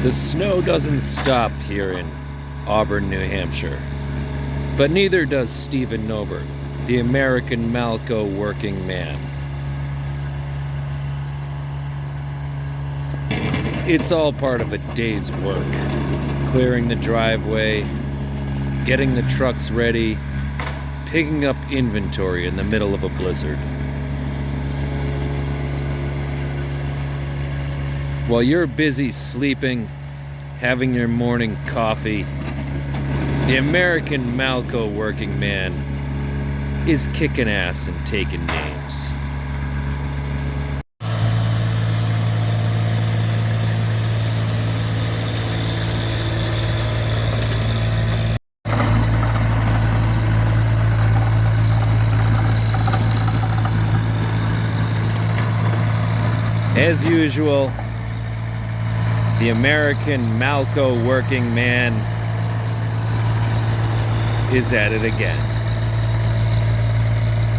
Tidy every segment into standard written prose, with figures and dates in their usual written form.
The snow doesn't stop here in Auburn, New Hampshire, but neither does Stephen Nobert, the American Malco Working Man. It's all part of a day's work, clearing the driveway, getting the trucks ready, picking up inventory in the middle of a blizzard. While you're busy sleeping, having your morning coffee, the American Malco Working Man is kicking ass and taking names. As usual, the American Malco Working Man is at it again.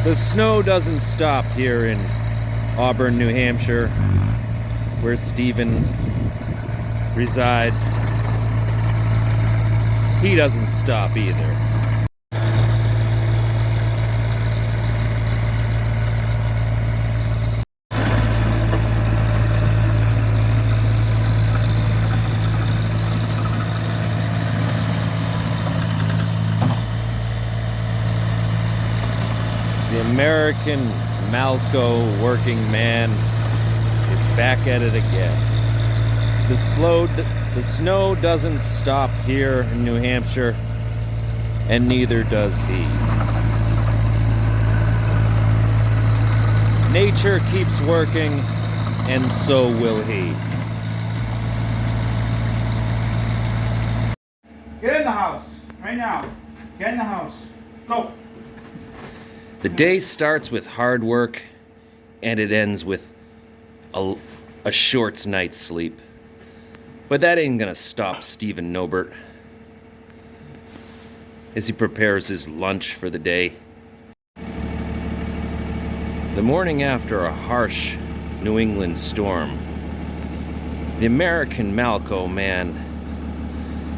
The snow doesn't stop here in Auburn, New Hampshire, where Stephen resides. He doesn't stop either. The American Malco Working Man is back at it again. The snow doesn't stop here in New Hampshire, and neither does he. Nature keeps working, and so will he. Get in the house, right now. Get in the house. Go. The day starts with hard work, and it ends with a short night's sleep. But that ain't gonna stop Stephen Nobert as he prepares his lunch for the day. The morning after a harsh New England storm, the American Malco Man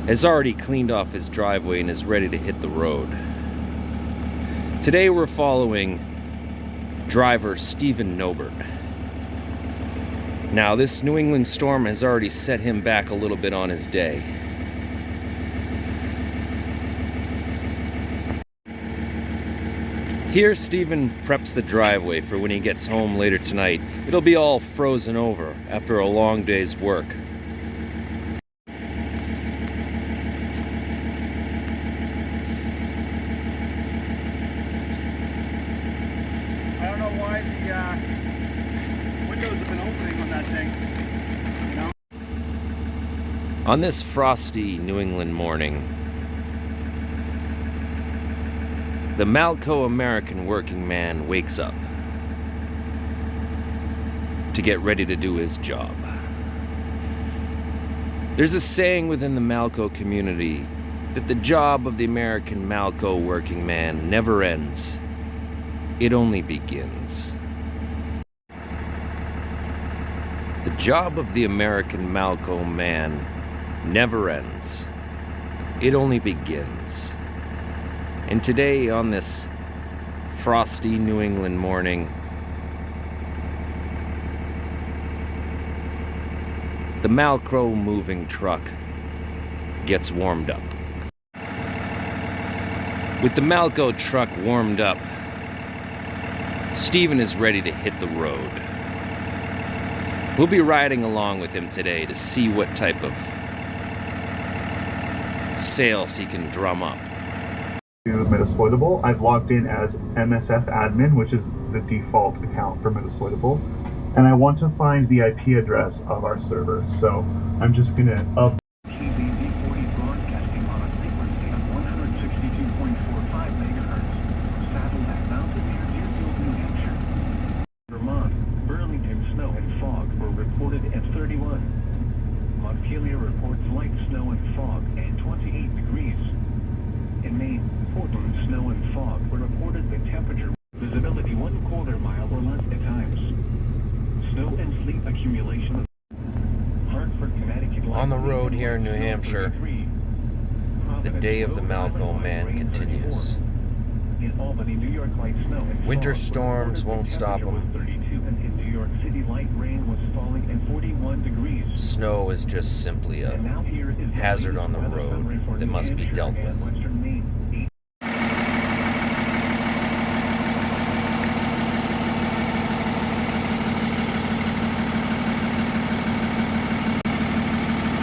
has already cleaned off his driveway and is ready to hit the road. Today we're following driver Stephen Nobert. Now, this New England storm has already set him back a little bit on his day. Here, Stephen preps the driveway for when he gets home later tonight. It'll be all frozen over after a long day's work. I don't know why the windows have been opening on that thing. You know? On this frosty New England morning, the Malco American Working Man wakes up to get ready to do his job. There's a saying within the Malco community that the job of the American Malco Working Man never ends. It only begins. The job of the American Malco Man never ends. It only begins. And today, on this frosty New England morning, the Malco moving truck gets warmed up. With the Malco truck warmed up, Stephen is ready to hit the road. We'll be riding along with him today to see what type of sales he can drum up. To Metasploitable, I've logged in as MSF admin, which is the default account for Metasploitable, and I want to find the IP address of our server. So I'm just gonna up. TV40 broadcasting on a frequency of 162.45 megahertz. Satellite mounted near Deerfield, New Hampshire. Vermont, Burlington snow and fog were reported at 31. Montpelier reports light snow and fog at 28 degrees. In Maine, Portland, snow and fog were reported with temperature visibility 1/4 mile or less at times. Snow and sleet accumulation. Hartford, Connecticut. On the road here in New Hampshire, the day of the Malco Man continues. In Albany, New York, light snow and Winter fog. storms won't stop Temperature was them. 32, and in New York City, light rain was falling and 41 degrees. Snow is just simply a And now here is the hazard on the latest weather road summary for that New must be Hampshire dealt and with. Western Maine.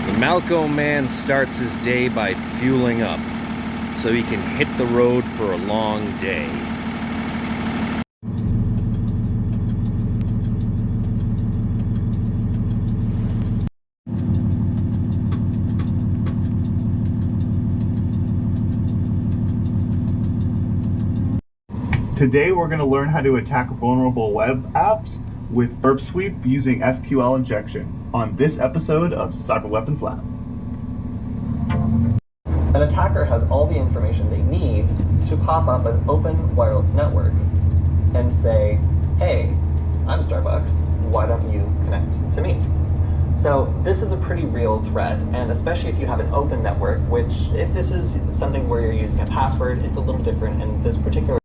The Malco Man starts his day by fueling up so he can hit the road for a long day. Today we're going to learn how to attack vulnerable web apps with Burp Sweep using SQL injection on this episode of Cyber Weapons Lab. An attacker has all the information they need to pop up an open wireless network and say, hey, I'm Starbucks, why don't you connect to me? So this is a pretty real threat, and especially if you have an open network, which if this is something where you're using a password, it's a little different, and this particular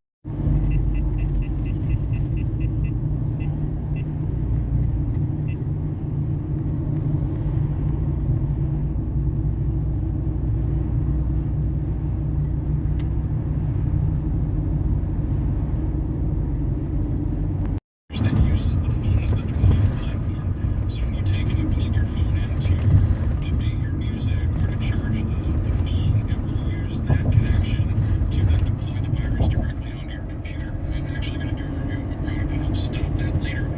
that uses the phone as the deployment platform. So when you take and you plug your phone in to update your music or to charge the phone, it will use that connection to then deploy the virus directly onto your computer. I'm actually going to do a review of a product that helps stop that later.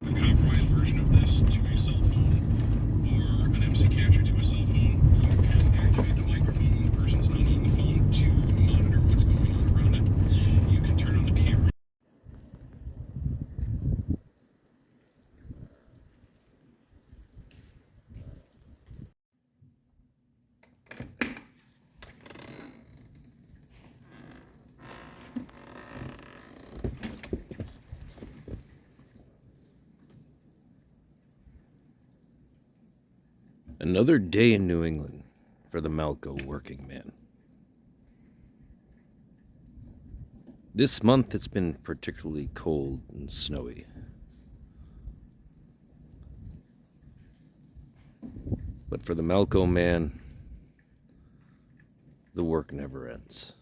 A compromised version of this to a cell phone or an MC capture to a cell phone, you can activate the microphone when the person's not on the phone to monitor what's going on around it. You can turn on the camera. Another day in New England for the Malco Working Man. This month it's been particularly cold and snowy. But for the Malco Man, the work never ends.